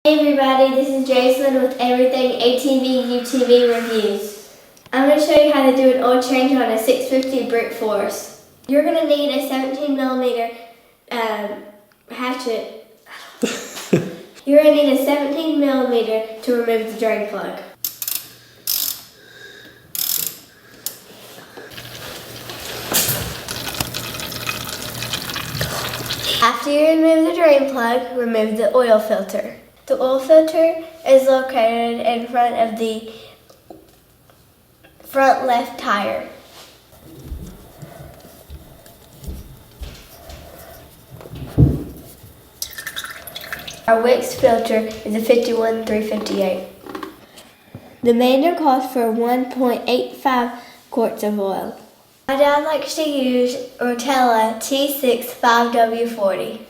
Hey everybody, this is Jason with Everything ATV UTV Reviews. I'm going to show you how to do an oil change on a 650 brute force. You're going to need a 17mm hatchet. You're going to need a 17mm to remove the drain plug. After you remove the drain plug, remove the oil filter. The oil filter is located in front of the front left tire. Our Wix filter is a 51358. The manual calls for 1.85 quarts of oil. My dad likes to use Rotella T6 5W40.